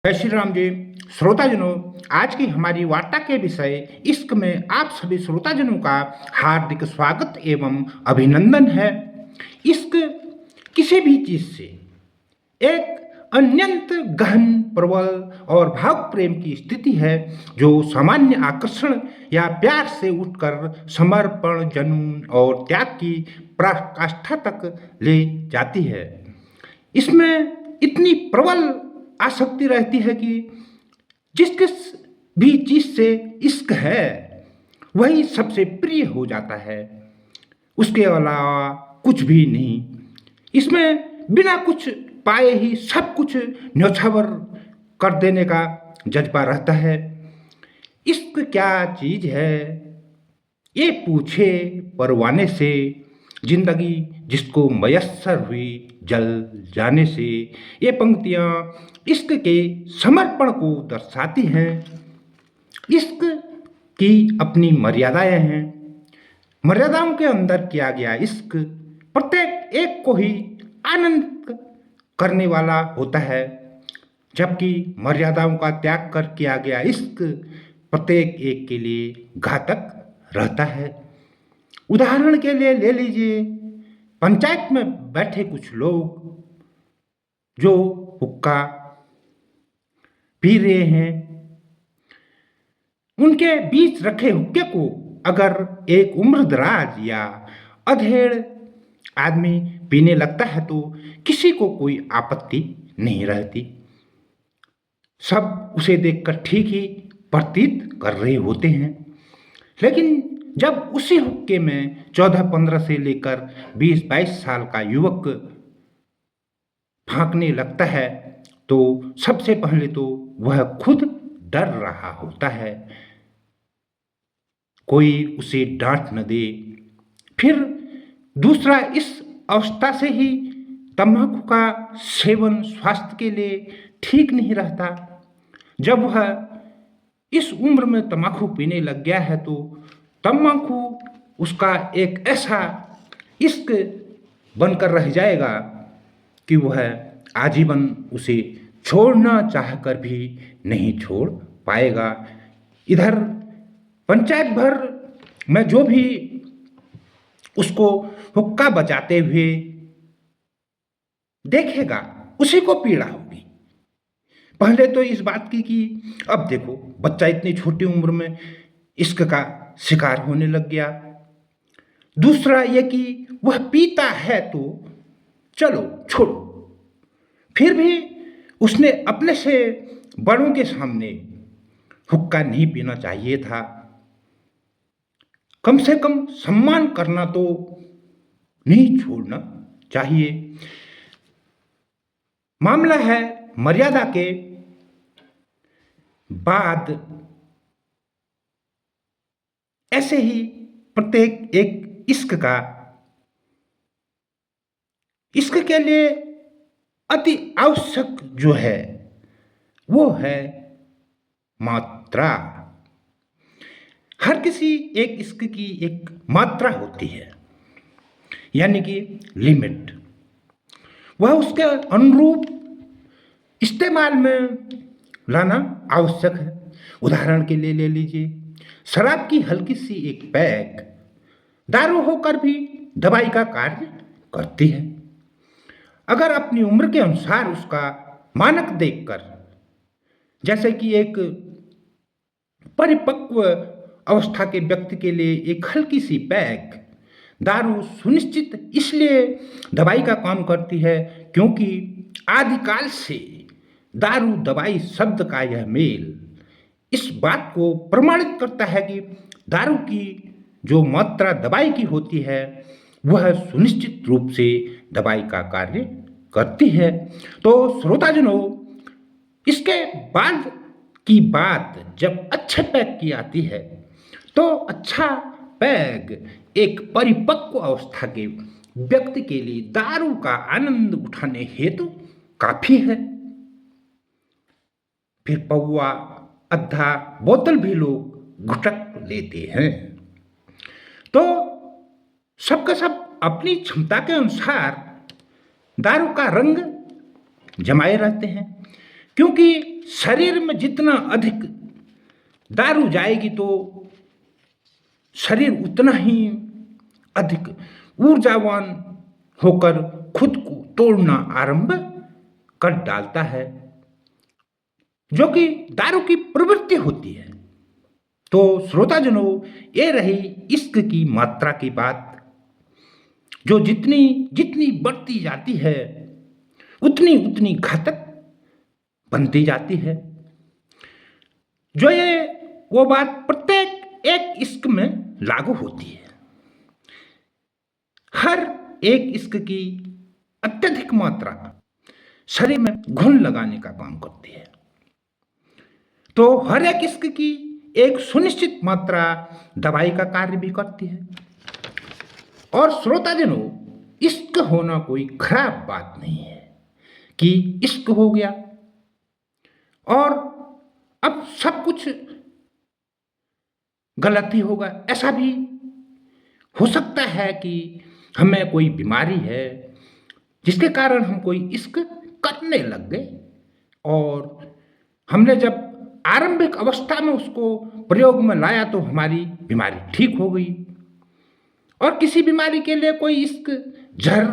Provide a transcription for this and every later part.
जय श्री राम जी। श्रोताजनों, आज की हमारी वार्ता के विषय इश्क में आप सभी श्रोताजनों का हार्दिक स्वागत एवं अभिनंदन है। इश्क किसी भी चीज से एक अत्यंत गहन, प्रबल और भाव प्रेम की स्थिति है जो सामान्य आकर्षण या प्यार से उठकर समर्पण, जुनून और त्याग की पराकाष्ठा तक ले जाती है। इसमें इतनी प्रबल आसक्ति रहती है कि जिस किस भी चीज से इश्क है वही सबसे प्रिय हो जाता है, उसके अलावा कुछ भी नहीं। इसमें बिना कुछ पाए ही सब कुछ न्यौछावर कर देने का जज्बा रहता है। इश्क क्या चीज है ये पूछे परवाने से, जिंदगी जिसको मयस्सर हुई जल जाने से। ये पंक्तियाँ इश्क के समर्पण को दर्शाती हैं। इश्क की अपनी मर्यादाएं हैं। मर्यादाओं के अंदर किया गया इश्क प्रत्येक एक को ही आनंद करने वाला होता है, जबकि मर्यादाओं का त्याग कर किया गया इश्क प्रत्येक एक के लिए घातक रहता है। उदाहरण के लिए ले लीजिए, पंचायत में बैठे कुछ लोग जो हुक्का पी रहे हैं, उनके बीच रखे हुक्के को अगर एक उम्रदराज या अधेड़ आदमी पीने लगता है तो किसी को कोई आपत्ति नहीं रहती। सब उसे देखकर ठीक ही प्रतीत कर रहे होते हैं। लेकिन जब उसी हुक्के में 14-15 से लेकर 20-22 साल का युवक फांकने लगता है तो सबसे पहले तो वह खुद डर रहा होता है, कोई उसे डांट न दे। फिर दूसरा, इस अवस्था से ही तंबाकू का सेवन स्वास्थ्य के लिए ठीक नहीं रहता। जब वह इस उम्र में तंबाकू पीने लग गया है तो तंबाकू उसका एक ऐसा इश्क बनकर रह जाएगा कि वह आजीवन उसे छोड़ना चाहकर भी नहीं छोड़ पाएगा। इधर पंचायत भर में जो भी उसको हुक्का बजाते हुए देखेगा उसी को पीड़ा होगी। पहले तो इस बात की कि अब देखो बच्चा इतनी छोटी उम्र में इश्क का शिकार होने लग गया। दूसरा ये कि वह पीता है तो चलो छोड़ो, फिर भी उसने अपने से बड़ों के सामने हुक्का नहीं पीना चाहिए था। कम से कम सम्मान करना तो नहीं छोड़ना चाहिए। मामला है मर्यादा के बाद ऐसे ही प्रत्येक एक इश्क के लिए अति आवश्यक जो है वो है मात्रा। हर किसी एक इश्क की एक मात्रा होती है, यानी कि लिमिट। वह उसके अनुरूप इस्तेमाल में लाना आवश्यक है। उदाहरण के लिए ले लीजिए, शराब की हल्की सी एक पैक दारू होकर भी दवाई का कार्य करती है। अगर अपनी उम्र के अनुसार उसका मानक देखकर, जैसे कि एक परिपक्व अवस्था के व्यक्ति के लिए एक हल्की सी पैक दारू सुनिश्चित इसलिए दवाई का काम करती है क्योंकि आदिकाल से दारू दवाई शब्द का यह मेल इस बात को प्रमाणित करता है कि दारू की जो मात्रा दवाई की होती है वह सुनिश्चित रूप से दवाई का कार्य करती है। तो श्रोताजनों, इसके बाद की बात जब अच्छे पैक की आती है तो अच्छा पैग एक परिपक्व अवस्था के व्यक्ति के लिए दारू का आनंद उठाने हेतु काफी है। फिर पौवा आधा बोतल भी लोग घुटक लेते हैं। तो सबका सब अपनी क्षमता के अनुसार दारू का रंग जमाए रहते हैं। क्योंकि शरीर में जितना अधिक दारू जाएगी तो शरीर उतना ही अधिक ऊर्जावान होकर खुद को तोड़ना आरंभ कर डालता है, जो कि दारू की प्रवृत्ति होती है। तो श्रोताजनों, ये रही इश्क की मात्रा की बात, जो जितनी जितनी बढ़ती जाती है उतनी उतनी घातक बनती जाती है। जो ये वो बात प्रत्येक एक इश्क में लागू होती है। हर एक इश्क की अत्यधिक मात्रा शरीर में घुन लगाने का काम करती है। तो हर एक इश्क की एक सुनिश्चित मात्रा दवाई का कार्य भी करती है। और श्रोताजनों, इश्क होना कोई खराब बात नहीं है कि इश्क हो गया और अब सब कुछ गलत ही होगा। ऐसा भी हो सकता है कि हमें कोई बीमारी है जिसके कारण हम कोई इश्क करने लग गए और हमने जब आरंभिक अवस्था में उसको प्रयोग में लाया तो हमारी बीमारी ठीक हो गई। और किसी बीमारी के लिए कोई इश्क जहर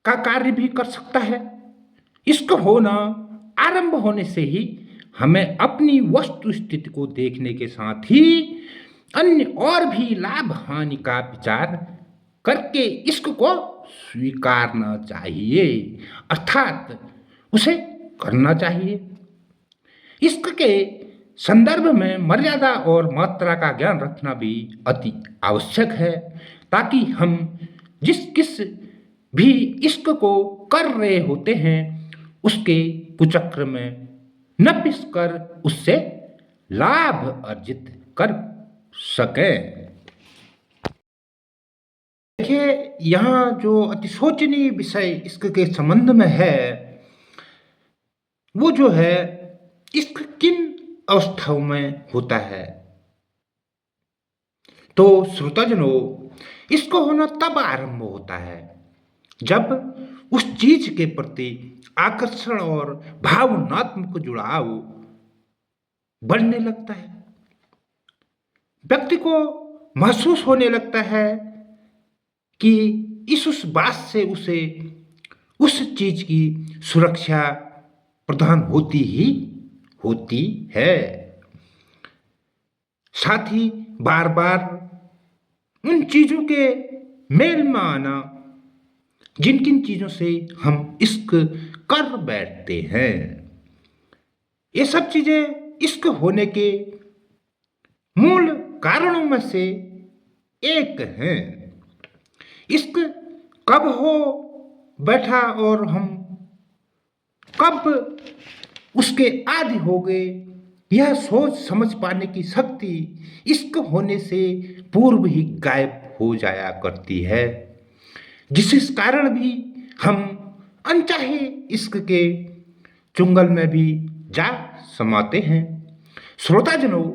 का कार्य भी कर सकता है। इश्क होना आरंभ होने से ही हमें अपनी वस्तु स्थिति को देखने के साथ ही अन्य और भी लाभ हानि का विचार करके इश्क को स्वीकारना चाहिए, अर्थात उसे करना चाहिए। इश्क के संदर्भ में मर्यादा और मात्रा का ज्ञान रखना भी अति आवश्यक है, ताकि हम किस भी इश्क को कर रहे होते हैं उसके कुचक्र में न पिस कर उससे लाभ अर्जित कर सकें। देखिए, यहाँ जो अति शोचनीय विषय इश्क के संबंध में है वो जो है इश्क किन अवस्थाओं में होता है। तो श्रोताजनों, इश्क होना तब आरंभ होता है जब उस चीज के प्रति आकर्षण और भावनात्मक जुड़ाव बढ़ने लगता है। व्यक्ति को महसूस होने लगता है कि उस बात से उसे उस चीज की सुरक्षा प्रदान होती ही होती है। साथ ही बार बार उन चीजों के मेल में आना जिन किन चीजों से हम इश्क कर बैठते हैं, ये सब चीजें इश्क होने के मूल कारणों में से एक हैं। इश्क कब हो बैठा और हम कब उसके आदि हो गए, यह सोच समझ पाने की शक्ति इश्क होने से पूर्व ही गायब हो जाया करती है, जिस कारण भी हम अनचाहे इश्क के चुंगल में भी जा समाते हैं। श्रोताजनों,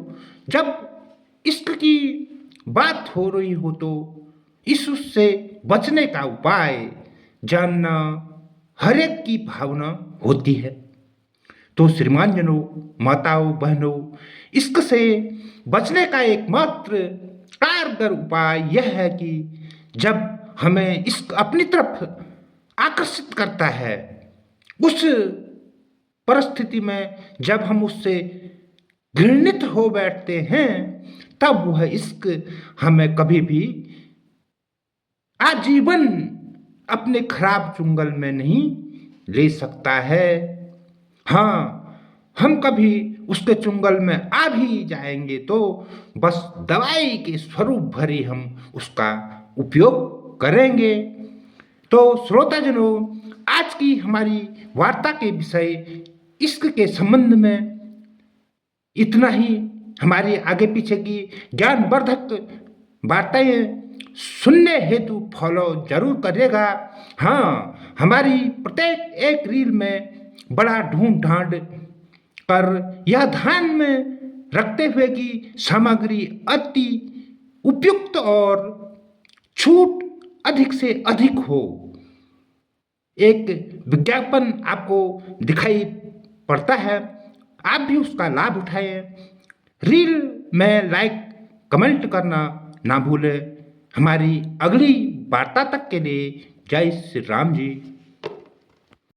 जब इश्क की बात हो रही हो तो इससे बचने का उपाय जानना हर एक की भावना होती है। तो श्रीमान जनों, माताओं, बहनों, इश्क से बचने का एकमात्र कारगर उपाय यह है कि जब हमें इश्क अपनी तरफ आकर्षित करता है, उस परिस्थिति में जब हम उससे घृणित हो बैठते हैं, तब वह इश्क हमें कभी भी आजीवन अपने खराब चुंगल में नहीं ले सकता है। हाँ, हम कभी उसके चुंगल में आ भी जाएंगे तो बस दवाई के स्वरूप भरी हम उसका उपयोग करेंगे। तो श्रोताजनों, आज की हमारी वार्ता के विषय इश्क के संबंध में इतना ही। हमारी आगे पीछे की ज्ञानवर्धक वार्ताएं सुनने हेतु फॉलो जरूर करिएगा। हाँ, हमारी प्रत्येक एक रील में बड़ा ढूंढ ढांड कर यह ध्यान में रखते हुए कि सामग्री अति उपयुक्त और छूट अधिक से अधिक हो, एक विज्ञापन आपको दिखाई पड़ता है, आप भी उसका लाभ उठाएं। रील में लाइक कमेंट करना ना भूलें। हमारी अगली वार्ता तक के लिए जय श्री राम जी।